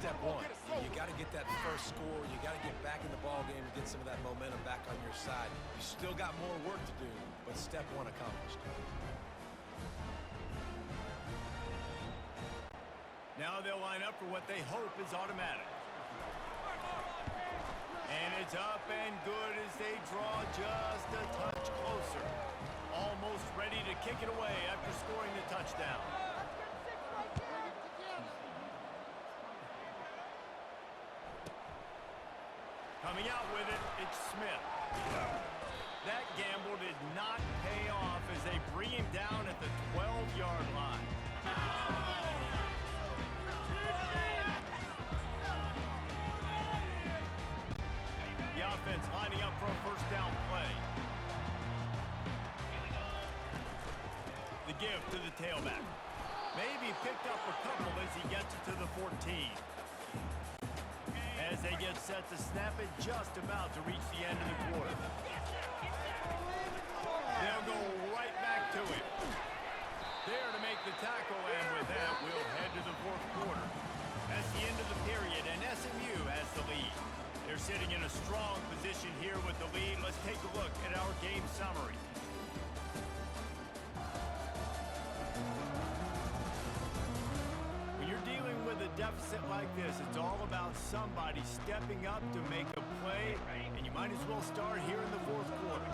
step one. You got to get that first score. You got to get back in the ball game and get some of that momentum back on your side. You still got more work to do, but step one accomplished. Now they'll line up for what they hope is automatic. And it's up and good as they draw just a touch closer. Almost ready to kick it away after scoring the touchdown. Coming out with it, it's Smith. That gamble did not pay off as they bring him down at the 12-yard line. The offense lining up for a first down play. The give to the tailback. Maybe picked up a couple as he gets it to the 14. As they get set to snap it, just about to reach the end of the quarter. They'll go right back to it. There to make the tackle, and with that, we'll head to the fourth quarter. That's the end of the period, and SMU has the lead. They're sitting in a strong position here with the lead. Let's take a look at our game summary. When you're dealing with a deficit like this, it's all about somebody stepping up to make a play, and you might as well start here in the fourth quarter.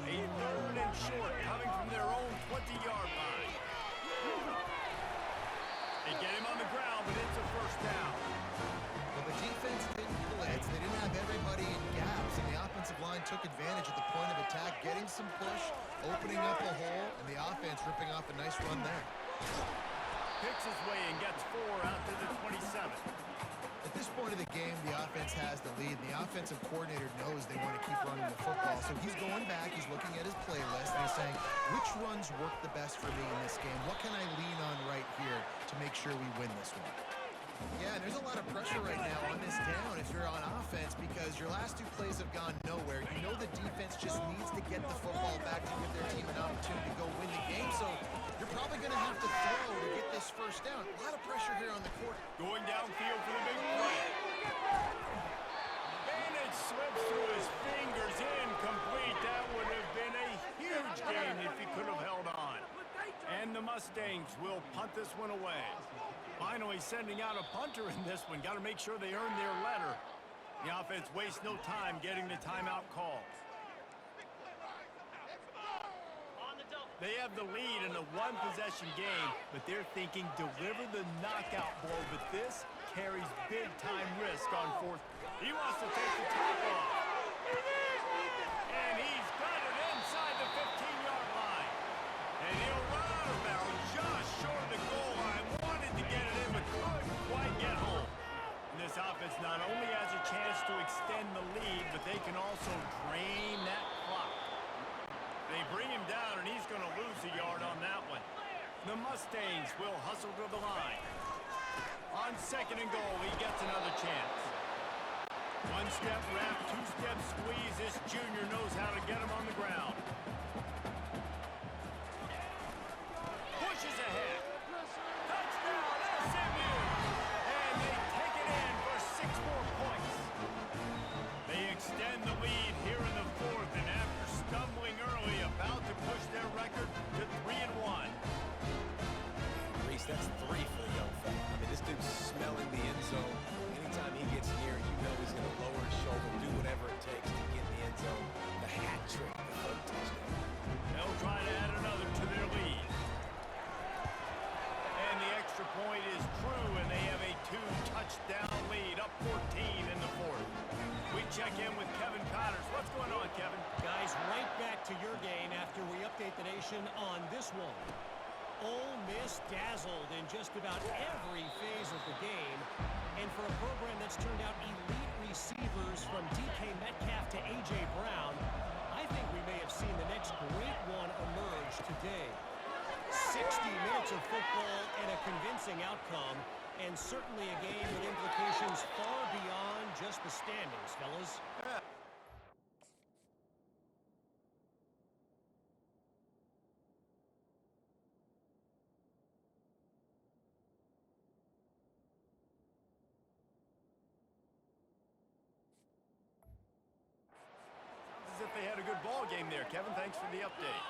A third and short coming from their own 20-yard line. They get him on the ground, but it's a first down. Well, the defense didn't blitz. They didn't have everybody in gaps, and the offensive line took advantage at the point of attack, getting some push, opening up a hole, and the offense ripping off a nice run there. Picks his way and gets 4 out to the 27. At this point of the game, the offense has the lead. The offensive coordinator knows they want to keep running the football, so he's going back, he's looking at his playlist, and he's saying, which runs work the best for me in this game? What can I lean on right here to make sure we win this one? Yeah, and there's a lot of pressure right now on this down if you're on offense because your last two plays have gone nowhere. You know the defense just needs to get the football back to give their team an opportunity to go win the game, so you're probably going to have to throw to get this first down. A lot of pressure here on the court. Going downfield for the big play. And it slips through his fingers, incomplete. That would have been a huge gain if he could have held on. And the Mustangs will punt this one away. Finally sending out a punter in this one. Got to make sure they earn their letter. The offense wastes no time getting the timeout call. They have the lead in a one-possession game, but they're thinking deliver the knockout blow. But this carries big-time risk on fourth. He wants to take the top off. And he's got it inside the 15-yard line. And he'll run out of bounds just short of the goal line. Wanted to get it in, but couldn't quite get home. And this offense not only has a chance to extend the lead, but they can also drain that clock. They bring him down, and he's going to lose a yard on that one. The Mustangs will hustle to the line. On second and goal, he gets another chance. One-step wrap, two-step squeeze. This junior knows how to get him on the ground. Pushes ahead. Touchdown, SMU! And they take it in for 6 more points. They extend the lead here in the fourth, and after stumbling early, about to push their record to 3-1. Reese, that's 3 for the young fella. I mean, this dude's smelling the end zone. Anytime he gets near, you know he's going to lower his shoulder, do whatever it takes to get in the end zone. The hat trick, the third touchdown. They'll try to add another to their lead. And the extra point is true, and they have a 2-touchdown lead, up 14 in the fourth. We check in with Kevin Connors. What's going on, Kevin? Guys, right back to your game after we update the nation on this one. Ole Miss dazzled in just about every phase of the game. And for a program that's turned out elite receivers from DK Metcalf to A.J. Brown, I think we may have seen the next great one emerge today. 60 minutes of football and a convincing outcome, and certainly a game with implications far beyond just the standings, fellas. game there, Kevin. Thanks for the update.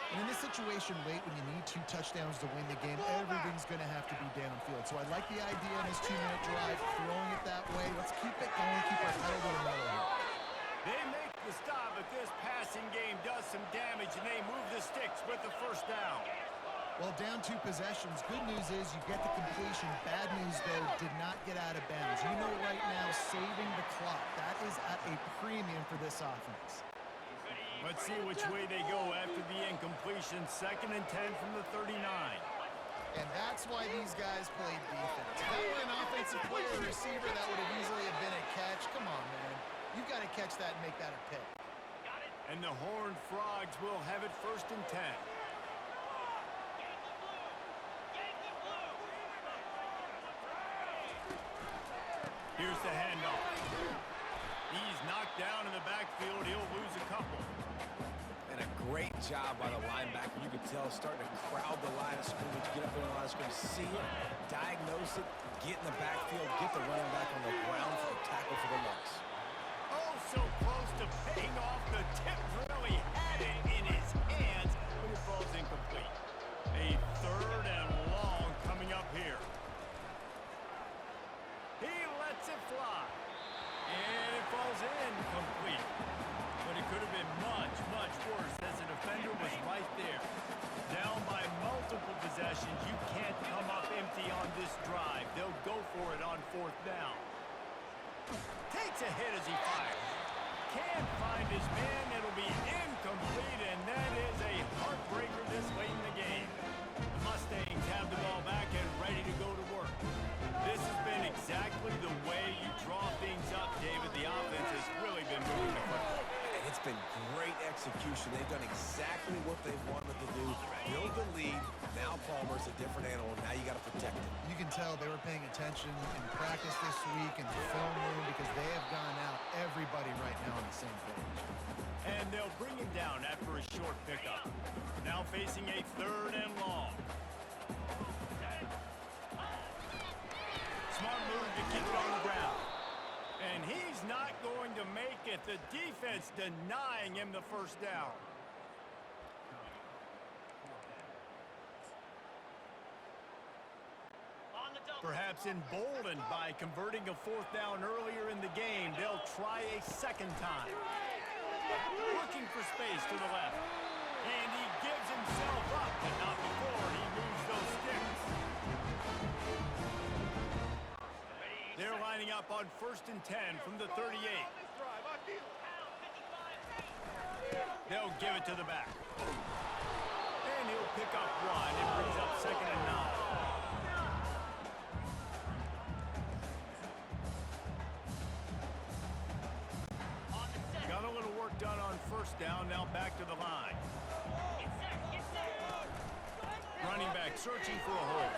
And in this situation late when you need 2 touchdowns to win the game, everything's going to have to be downfield. So I like the idea in his 2-minute drive, throwing it that way. Let's keep it going, keep our pedal to the metal here. They make the stop, but this passing game does some damage, and they move the sticks with the first down. Well, down 2 possessions. Good news is you get the completion. Bad news, though, did not get out of bounds. You know right now, saving the clock. That is at a premium for this offense. Let's see which way they go after the incompletion. 2nd and 10 from the 39. And that's why these guys played defense. If that were an offensive player or receiver, that would have easily have been a catch. Come on, man. You've got to catch that and make that a pick. And the Horned Frogs will have it 1st and 10. Here's the handoff. He's knocked down in the backfield. He'll lose a couple. And a great job by the linebacker. You can tell starting to crowd the line of scrimmage, get up in the line of scrimmage, see it, diagnose it, get in the backfield, get the running back on the ground for the tackle for the loss. Oh, so close to paying off. The tip really had it in his hands, but it falls incomplete. A 3rd and long coming up here. He lets it fly. And it falls incomplete. But it could have been much, much worse as the defender was right there. Down by multiple possessions, you can't come up empty on this drive. They'll go for it on 4th down. Takes a hit as he fires. Can't find his man. It'll be incomplete, and that is a heartbreaker this late in the game. The Mustangs have the ball back and ready to go to work. This has been exactly the way you draw things up, David. The offense has really been moving the football. And it's been great execution. They've done exactly what they've wanted to do. Build the lead. Now Palmer's a different animal. Now you got to protect him. You can tell they were paying attention in practice this week in the film room because they have gone out everybody right now on the same page. And they'll bring him down after a short pickup. Now facing a 3rd and long. Smart move to keep it on the ground. And he's not going to make it. The defense denying him the first down. Perhaps emboldened by converting a 4th down earlier in the game, they'll try a 2nd time. Looking for space to the left. And he gives himself up, but not before he moves those sticks. They're lining up on 1st and 10 from the 38. They'll give it to the back. And he'll pick up 1 and brings up 2nd and 9. Got a little work done on 1st down, now back to the line. Running back searching for a hole.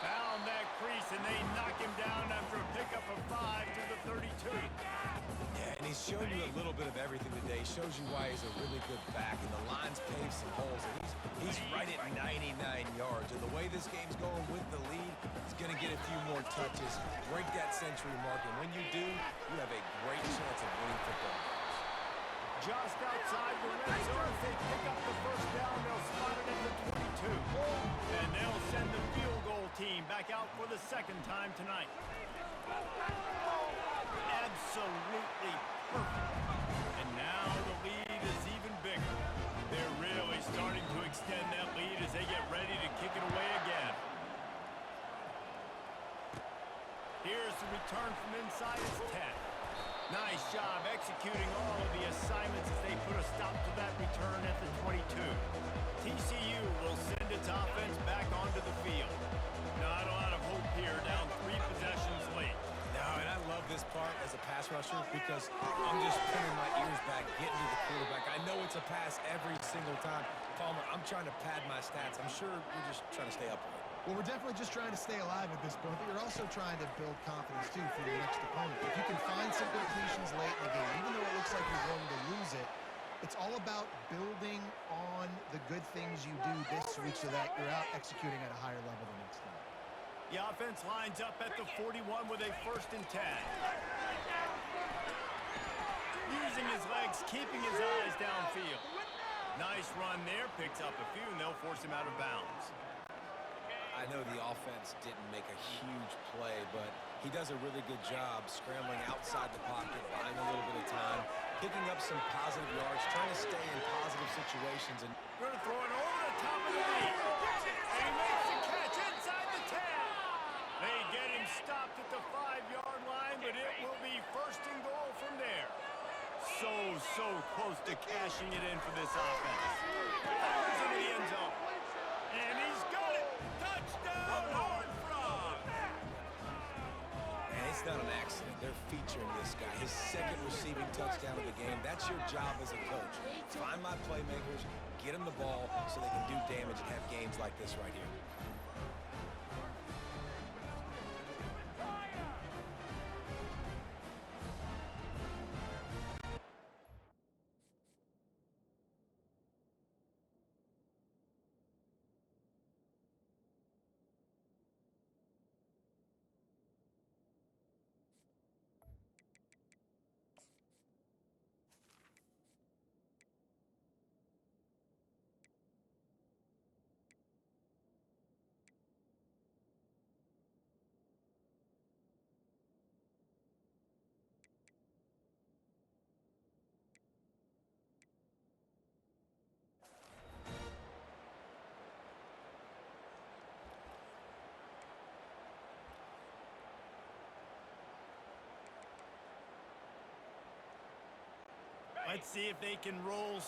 Found that crease, and they knock him down after a pickup of 5 to the 32. Yeah, and he's shown you a little bit of everything today. Shows you why he's a really good back, and the line's paved some holes. And he's right at 99 yards. And the way this game's going with the lead, he's going to get a few more touches, break that century mark, and when you do, you have a great chance of winning football games. Just outside the red zone, if they pick up the 1st down, they'll spot it at the 22. And they'll send the field goal team back out for the 2nd time tonight. Absolutely perfect. And now the lead is even bigger. They're really starting to extend that lead as they get ready to kick it away again. Here's the return from inside his 10. Nice job executing all of the assignments as they put a stop to that return at the 22. TCU will send its offense back onto the field. Not a lot of hope here, down 3 possessions late. No, and I love this part as a pass rusher because I'm just pulling my ears back, getting to the quarterback. I know it's a pass every single time. Palmer, I'm trying to pad my stats. I'm sure we're just trying to stay up on it. Well, we're definitely just trying to stay alive at this point, but you're also trying to build confidence, too, for your next opponent. If you can find some completions late in the game, even though it looks like you're going to lose it, it's all about building on the good things you do this week so that you're out executing at a higher level the next time. The offense lines up at the 41 with a 1st and 10. using his legs, keeping his eyes downfield. Nice run there, picks up a few, and they'll force him out of bounds. I know the offense didn't make a huge play, but he does a really good job scrambling outside the pocket, buying a little bit of time, picking up some positive yards, trying to stay in positive situations. And Going to throw it over the top of the knee. And he makes the catch inside the 10. They get him stopped at the 5-yard line, but it will be first and goal from there. So close to cashing it in for this offense. Fires into the end zone. And he's got it. Touchdown, Horned Frogs. man, it's not an accident. They're featuring this guy. His second receiving touchdown of the game. That's your job as a coach. Find my playmakers, get them the ball so they can do damage and have games like this right here. Let's see if they can roll